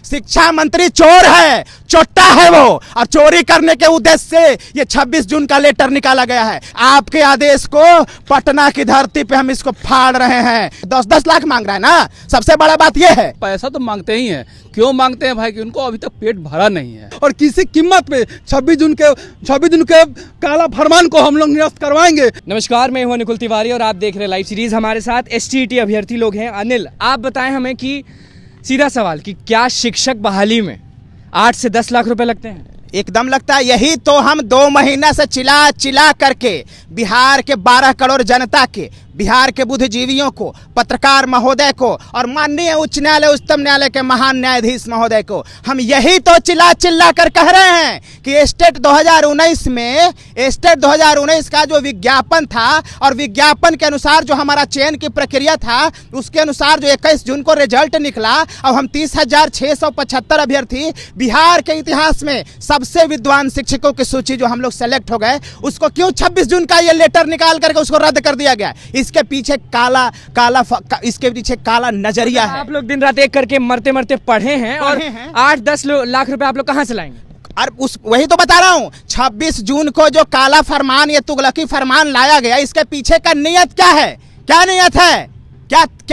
शिक्षा मंत्री चोर है, चोट्टा है वो, और चोरी करने के उद्देश्य से ये 26 जून का लेटर निकाला गया है। आपके आदेश को पटना की धरती पे हम इसको फाड़ रहे हैं। 10-10 लाख मांग रहा है ना, सबसे बड़ा बात ये है। पैसा तो मांगते ही हैं, क्यों मांगते हैं भाई कि उनको अभी तक पेट भरा नहीं है। और किसी कीमत पे 26 जून के काला फरमान को हम लोग निरस्त करवाएंगे। नमस्कार, मैं हूं निकुल तिवारी और आप देख रहे हैं लाइव सीरीज। हमारे साथ एसटीईटी अभ्यर्थी लोग हैं। अनिल, आप बताएं हमें कि सीधा सवाल कि क्या शिक्षक बहाली में 8 से 10 लाख रुपए लगते हैं? एकदम लगता है। यही तो हम 2 महीना से चिल्ला करके बिहार के 12 करोड़ जनता के, बिहार के बुद्धिजीवियों को, पत्रकार महोदय को और माननीय उच्च न्यायालय, उच्चतम न्यायालय के महान न्यायाधीश महोदय को हम यही तो चिल्ला कर कह रहे हैं कि स्टेट 2019 में, स्टेट 2019 का जो विज्ञापन था और विज्ञापन के अनुसार जो हमारा चयन की प्रक्रिया था, उसके अनुसार जो 21 जून को रिजल्ट निकला और हम 30,675 अभ्यर्थी बिहार के इतिहास में सबसे विद्वान शिक्षकों की सूची जो हम लोग सेलेक्ट हो गए, उसको क्यों 26 जून का ये लेटर निकाल करके उसको रद्द कर दिया गया? इसके पीछे इसके पीछे काला नजरिया है। आप लोग दिन रात एक करके मरते मरते पढ़े हैं और 8-10 लाख रुपए आप लोग कहां से लाएंगे? और वही तो बता रहा हूं, 26 जून को जो काला फरमान, ये तुगलकी फरमान लाया गया, इसके पीछे का नियत क्या है? क्या नियत है?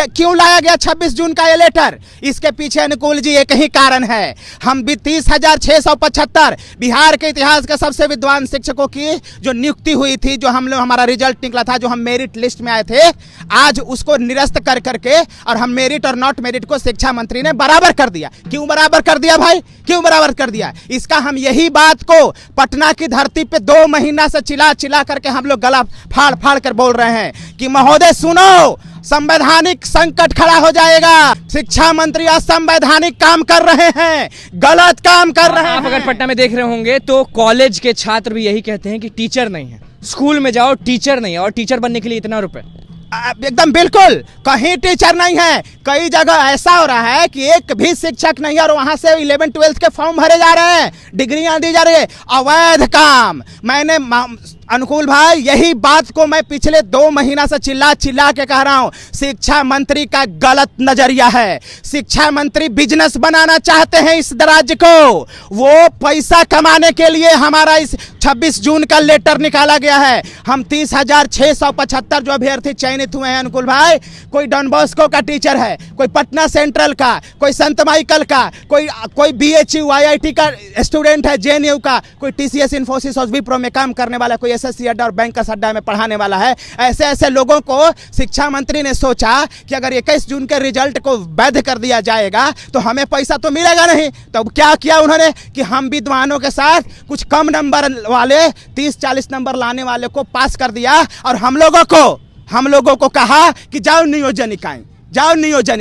क्यों लाया गया 26 जून का ये लेटर? इसके पीछे अनुकूल जी एक ही कारण है। हम भी 30,675 बिहार के इतिहास के सबसे विद्वान शिक्षकों की जो नियुक्ति हुई थी, जो हम लोग, हमारा रिजल्ट निकला था, जो हम मेरिट लिस्ट में आए थे, आज उसको निरस्त कर करके और हम मेरिट और नॉट मेरिट को शिक्षा मंत्री ने बराबर कर दिया। क्यों बराबर कर दिया भाई? क्यों बराबर कर दिया? इसका हम यही बात को पटना की धरती पे 2 महीना से चिल्ला करके हम लोग गला फाड़ कर बोल रहे हैं कि महोदय सुनो, संवैधानिक संकट खड़ा हो जाएगा। शिक्षा मंत्री असंवैधानिक काम कर रहे हैं, गलत काम कर रहे हैं। आप अगर पटना में देख रहे होंगे तो कॉलेज के छात्र भी यही कहते हैं कि टीचर नहीं है, स्कूल में जाओ टीचर नहीं है, और टीचर बनने के लिए इतना रुपए। एकदम बिल्कुल, कहीं टीचर नहीं है। कई जगह ऐसा हो रहा है कि एक भी शिक्षक नहीं है और वहां से 11-12 के फॉर्म भरे जा रहे हैं, डिग्रियां दी जा रही है। अवैध काम। मैंने अनुकूल भाई, यही बात को मैं पिछले 2 महीना से चिल्ला के कह रहा हूं। शिक्षा मंत्री का गलत नजरिया है। शिक्षा मंत्री बिजनेस बनाना चाहते हैं इस राज्य को। वो पैसा कमाने के लिए हमारा इस 26 जून का लेटर निकाला गया है। हम 30,675 जो अभ्यर्थी चयनित हुए हैं अनुकूल भाई, कोई डॉन बॉस्को का टीचर है, कोई पटना सेंट्रल का, कोई संत माइकल का, कोई BHU IIT का स्टूडेंट है, JNU का, कोई TCS इन्फोसिस और विप्रो में काम करने वाला, कोई SSC अड्डा और बैंक का अड्डा में पढ़ाने वाला है। ऐसे लोगों को शिक्षा मंत्री ने सोचा कि अगर 21 जून के रिजल्ट को वैध कर दिया जाएगा तो हमें पैसा तो मिलेगा नहीं। तो क्या किया उन्होंने कि हम विद्वानों के साथ कुछ कम नंबर वाले, 30-40 नंबर लाने वाले को पास कर दिया और हम लोगों को कहा कि जाओ नियोजन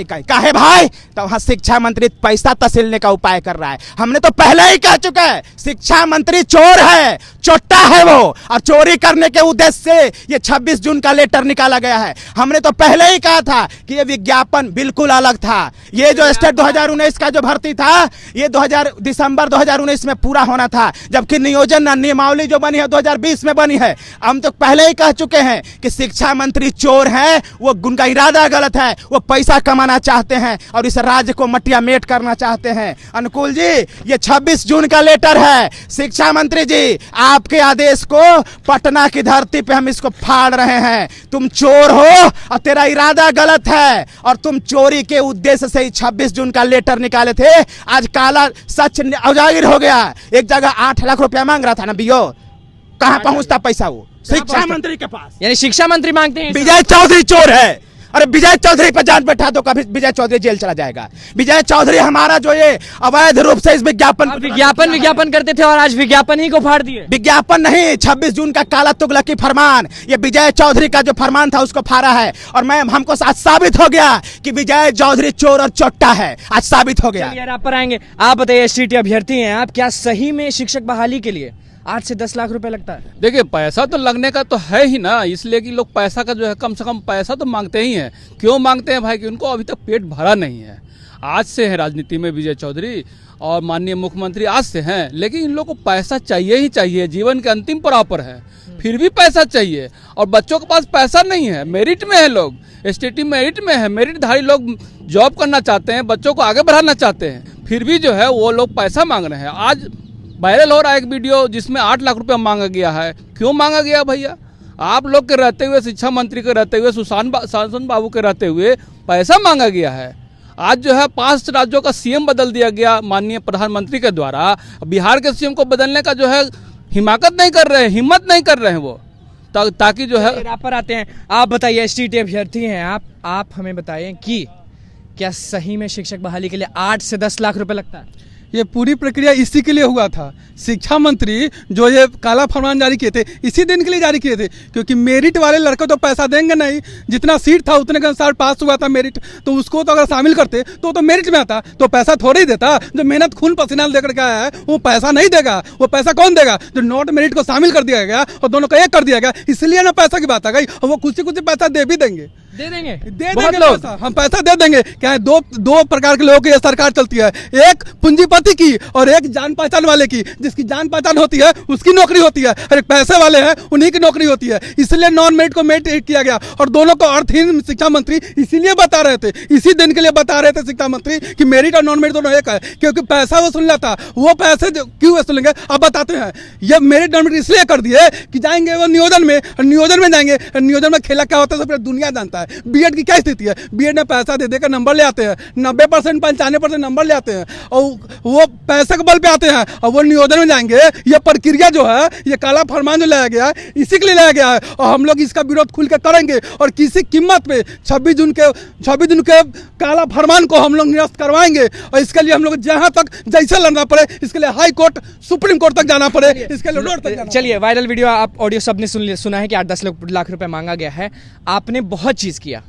इकाई। काहे भाई? तो वहां शिक्षा मंत्री पैसा तसीलने का उपाय कर रहा है। हमने तो पहले ही कह चुका है, शिक्षा मंत्री चोर है, चोट्टा है वो, और चोरी करने के उद्देश्य से ये 26 जून का लेटर निकाला गया है। हमने तो पहले ही कहा था कि ये विज्ञापन बिल्कुल अलग था। ये जो स्टेट 2019 का जो भर्ती था, ये दिसंबर 2019 में पूरा होना था, जबकि नियोजन नियमावली जो बनी है 2020 में बनी है। हम तो पहले ही कह चुके हैं कि शिक्षा मंत्री चोर है, वो उनका इरादा गलत है, वो पैसा कमाना चाहते हैं और इस राज्य को मटिया मेट करना चाहते हैं। अनुकूल जी, ये 26 जून का लेटर है। शिक्षा मंत्री जी, आपके आदेश को पटना की धरती पे हम इसको फाड़ रहे हैं। तुम चोर हो और तेरा इरादा गलत है, और तुम चोरी के उद्देश्य से ही 26 जून का लेटर निकाले थे। आज काला सच उजागर हो गया। एक जगह 8 लाख रुपया मांग रहा था ना बीओ, कहां पहुंचता पैसा? वो शिक्षा मंत्री के पास। यानी शिक्षा मंत्री मांगते हैं। विजय चौधरी चोर है। अरे विजय चौधरी पर जांच बैठा तो कभी विजय चौधरी जेल चला जाएगा। विजय चौधरी हमारा जो ये अवैध रूप से इस विज्ञापन करते थे और आज विज्ञापन ही को फाड़ दिए। विज्ञापन नहीं, 26 जून का काला तुगलकी फरमान, ये विजय चौधरी का जो फरमान था उसको फाड़ा है। और हमको आज साबित हो गया कि विजय चौधरी चोर और चोट्टा है। आज साबित हो गया। यार आप पर आएंगे। आप बताइए, एसटीईटी अभ्यर्थी हैं आप, क्या सही में शिक्षक बहाली के लिए 8 से 10 लाख रुपए लगता है? देखिए, पैसा तो लगने का तो है ही ना, इसलिए कि लोग पैसा का जो है कम से कम पैसा तो मांगते ही हैं। क्यों मांगते हैं भाई? कि उनको अभी तक पेट भरा नहीं है। आज से है राजनीति में विजय चौधरी और माननीय मुख्यमंत्री, आज से हैं, लेकिन इन लोगों को पैसा चाहिए ही चाहिए। जीवन के अंतिम पड़ाव पर है, फिर भी पैसा चाहिए। और बच्चों के पास पैसा नहीं है, मेरिट में है लोग, STT मेरिट में है, मेरिटधारी लोग जॉब करना चाहते हैं, बच्चों को आगे बढ़ाना चाहते हैं, फिर भी जो है वो लोग पैसा मांग रहे हैं। आज वायरल हो रहा है एक वीडियो जिसमें 8 लाख रुपया मांगा गया है। क्यों मांगा गया भैया? आप लोग के रहते हुए, शिक्षा मंत्री के रहते हुए, शासन बाबू के रहते हुए पैसा मांगा गया है। आज जो है 5 राज्यों का सीएम बदल दिया गया माननीय प्रधानमंत्री के द्वारा। बिहार के सीएम को बदलने का जो है हिम्मत नहीं कर रहे हैं वो, ताकि जो है। आप पर आते हैं, आप बताइए, एसटीटी अभ्यर्थी हैं आप हमें बताइए कि क्या सही में शिक्षक बहाली के लिए 8 से 10 लाख रुपए लगता है? ये पूरी प्रक्रिया इसी के लिए हुआ था। शिक्षा मंत्री जो ये काला फरमान जारी किए थे इसी दिन के लिए जारी किए थे, क्योंकि मेरिट वाले लड़के तो पैसा देंगे नहीं। जितना सीट था उतने के अनुसार पास हुआ था मेरिट, तो उसको तो अगर शामिल करते तो मेरिट में आता तो पैसा थोड़ी देता। जो मेहनत खून पसीना देकर के आया है वो पैसा नहीं देगा। वो पैसा कौन देगा? जो नॉट मेरिट को शामिल कर दिया गया और दोनों को एक कर दिया गया, इसलिए ना पैसा की बात आ गई। और वो कुछ पैसा दे भी देंगे, दे देंगे पैसा, हम पैसा दे देंगे। क्या है, दो प्रकार के लोगों की सरकार चलती है, एक पूंजीपति की और एक जान पहचान वाले की। जिसकी जान पहचान होती है उसकी नौकरी होती है, और एक पैसे वाले हैं उन्हीं की नौकरी होती है। इसलिए नॉन मेरिट को मेरिट किया गया और दोनों को अर्थहीन शिक्षा मंत्री इसीलिए बता रहे थे, इसी दिन के लिए बता रहे थे शिक्षा मंत्री कि मेरिट और नॉन मेरिट दोनों एक है, क्योंकि पैसा वसूल लेता। वो पैसे क्यों वसूलेंगे अब बताते हैं। ये मेरिट नॉन मेरिट इसलिए कर दिए कि जाएंगे वो नियोजन में जाएंगे। नियोजन में खेला क्या होता है सब दुनिया जानता है। बीएड की क्या स्थिति है? बीएड में पैसा दे देकर नंबर ले आते हैं, 90% 95% नंबर ले आते हैं और वो पैसे के बल पे आते हैं और वो नियोजन में जाएंगे। ये प्रक्रिया जो है, ये काला फरमान जो लाया गया है, इसी के लिए लाया गया है और हम लोग इसका विरोध खुल के करेंगे। और किसी कीमत पे 26 जून के काला फरमान को हम लोग निरस्त करवाएंगे। और इसके लिए हम लोग जहां तक जैसे लड़ना पड़े, इसके लिए हाई कोर्ट, सुप्रीम कोर्ट तक जाना पड़े, इसके लिए रोड तक जाना। चलिए, वायरल वीडियो आप ऑडियो सबने सुना है कि 8-10 लाख रुपए मांगा गया है। आपने बहुत चीज किया,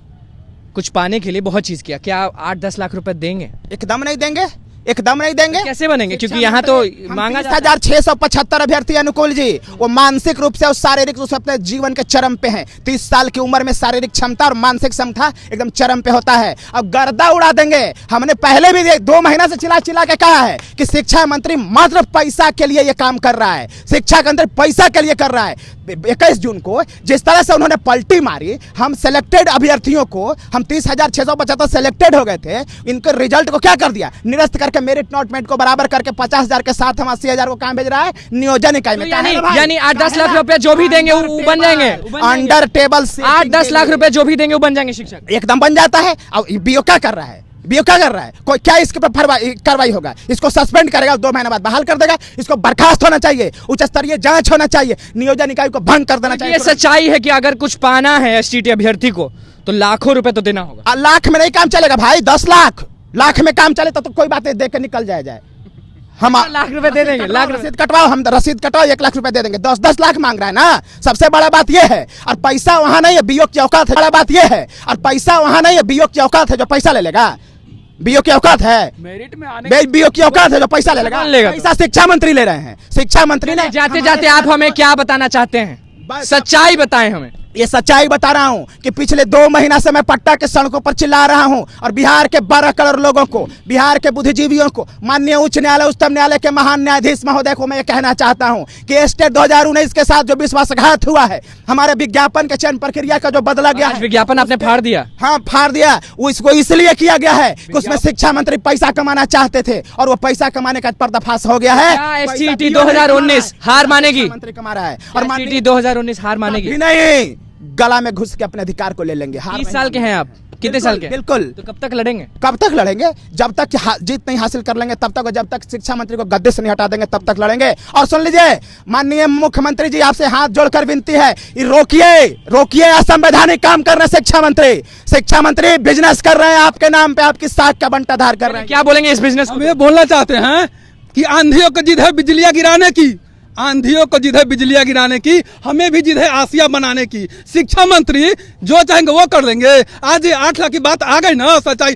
कुछ पाने के लिए बहुत चीज किया। क्या 8-10 लाख रुपए देंगे? एकदम नहीं देंगे, एकदम नहीं देंगे। कैसे बनेंगे? क्योंकि यहाँ तो मांगा 30,675 अभ्यर्थी अनुकूल जी, वो मानसिक रूप से और शारीरिक रूप से अपने जीवन के चरम पे हैं। 30 साल की उम्र में शारीरिक क्षमता और मानसिक क्षमता एकदम चरम पे होता है। अब गर्दा उड़ा देंगे। हमने पहले भी 2 महीना से चिल्ला के कहा है कि शिक्षा मंत्री मात्र पैसा के लिए ये काम कर रहा है, शिक्षा मंत्री पैसा के लिए कर रहा है। 21 जून को जिस तरह से उन्होंने पलटी मारी, हम सिलेक्टेड अभ्यर्थियों को, हम 30,675 सिलेक्टेड हो गए थे, इनके रिजल्ट को क्या कर दिया? निरस्त करके मेरिट नॉट मेरिट को बराबर करके 50,000 के साथ हम 80,000 को काम भेज रहा है नियोजन इकाई में। यानी 8-10 लाख रुपए जो भी देंगे वो बन जाएंगे अंडर टेबल। 8-10 लाख रुपए जो भी देंगे वो बन जाएंगे शिक्षक। एकदम बन जाता है। अब बीओ क्या कर रहा है? बीओ क्या कर रहा है? कोई क्या इसके पर कार्रवाई होगा? इसको सस्पेंड करेगा, 2 महीने बाद बहाल कर देगा। इसको बर्खास्त होना चाहिए, उच्च स्तरीय जांच होना चाहिए, नियोजन इकाई को भंग कर देना चाहिए। ये सच्चाई है कि अगर कुछ पाना है एसटीटी अभ्यर्थी को तो लाखों रुपए तो देना होगा। लाख में नहीं काम चलेगा भाई, 10 लाख में काम चले तो कोई बात नहीं, देकर निकल जाए। हम लाख रुपए दे देंगे, लाख रसीद कटवाओ, हम रसीद कटवाओ, 1 लाख रुपए दे देंगे। 10 लाख मांग रहा है ना। सबसे बड़ा बात यह है, और पैसा वहां नहीं है, बीओ की औकात है। बड़ा बात यह है, और पैसा वहां नहीं है, बीओ की औकात है जो पैसा ले लेगा। बीओ की औकात है, मेरिट में आने बीओ की औकात है जो पैसा ले लेगा। पैसा शिक्षा मंत्री ले रहे हैं। शिक्षा मंत्री ने जाते जाते आप हमें क्या बताना चाहते हैं? सच्चाई बताएं हमें। ये सच्चाई बता रहा हूं कि पिछले 2 महीना से मैं पटना के सड़कों पर चिल्ला रहा हूं और बिहार के 12 करोड़ लोगों को, बिहार के बुद्धिजीवियों को, माननीय उच्च न्यायालय, उच्चतम न्यायालय के महान न्यायाधीश महोदय को मैं ये कहना चाहता हूं कि स्टेट 2019 के साथ जो विश्वासघात हुआ है, हमारे विज्ञापन के चयन प्रक्रिया का जो बदला गया है, विज्ञापन आपने फाड़ दिया। हाँ, फाड़ दिया। वो इसको इसलिए किया गया है कि उसमें शिक्षा मंत्री पैसा कमाना चाहते थे और वो पैसा कमाने का पर्दाफाश हो गया है। एसटीटी 2019 हार मानेगी, मंत्री कमा रहा है और एसटीटी 2019 हार मानेगी नहीं, गला में घुस के अपने अधिकार को ले लेंगे। 30 साल के हैं आप, कितने साल के? बिल्कुल। तो कब तक लड़ेंगे? कब तक लड़ेंगे? जब तक जीत नहीं हासिल कर लेंगे तब तक, और जब तक शिक्षा मंत्री को गद्दे से नहीं हटा देंगे तब तक लड़ेंगे। और सुन लीजिए, माननीय मुख्यमंत्री जी, आपसे हाथ जोड़कर विनती है, रोकिए असंवैधानिक काम कर रहे हैं शिक्षा मंत्री बिजनेस कर रहे हैं आपके नाम पे, आपकी साख का बंटाधार कर रहे हैं। क्या बोलेंगे इस बिजनेस को? हम ये बोलना चाहते हैं कि आंधियों को जिद है बिजलियां गिराने की, आंधियों को जिद है बिजलियां गिराने की, हमें भी जिद है आसिया बनाने की। शिक्षा मंत्री जो चाहेंगे वो कर देंगे। आज ये 8 लाख की बात आ गई ना, सच्चाई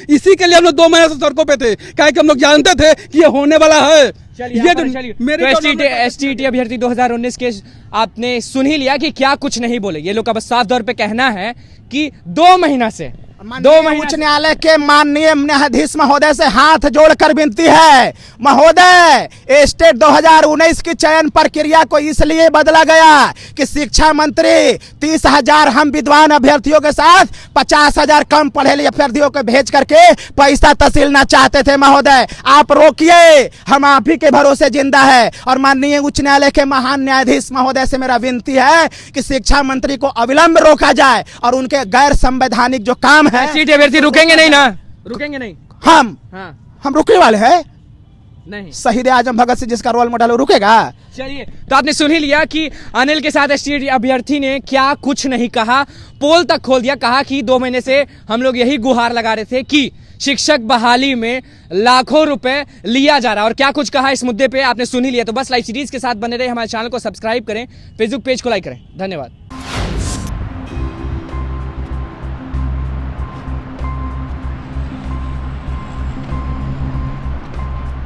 इसी के लिए हम लोग 2 महीने से सड़कों पे थे, क्या कि हम लोग जानते थे कि ये होने वाला है। ये एसटीटी अभ्यर्थी 2019 के आपने सुन ही लिया कि क्या कुछ नहीं बोले ये लोग का। बस साफ तौर पे कहना है कि 2 महीना से दो माननीय महीना उच्च न्यायालय के माननीय न्यायाधीश महोदय से हाथ जोड़कर विनती है, महोदय स्टेट 2019 की चयन प्रक्रिया को इसलिए बदला गया कि शिक्षा मंत्री 30,000 हम विद्वान अभ्यर्थियों के साथ 50,000 कम पढ़े लिखे अभ्यर्थियों को भेज करके पैसा तहसीलना चाहते थे। महोदय आप रोकिए, हम आप ही के भरोसे जिंदा है। और माननीय उच्च न्यायालय के महान न्यायाधीश महोदय से मेरा विनती है कि शिक्षा मंत्री को अविलंब रोका जाए और उनके गैर संवैधानिक जो काम है। एसटीटी अभ्यर्थी रुकेंगे नहीं ना? रुकेंगे नहीं? हम रुकने वाले हैं नहीं। शहीद आजम भगत सिंह जिसका रोल मॉडल रुकेगा? चलिए, तो आपने सुन ही लिया कि अनिल के साथ एसटीटी अभ्यर्थी ने क्या कुछ नहीं कहा, पोल तक खोल दिया। कहा कि 2 महीने से हम लोग यही गुहार लगा रहे थे कि शिक्षक बहाली में लाखों रुपए लिया जा रहा है, और क्या कुछ कहा इस मुद्दे पे आपने सुन ही लिया। तो बस लाइव सीरीज के साथ बने रहे, हमारे चैनल को सब्सक्राइब करें, फेसबुक पेज को लाइक करें। धन्यवाद।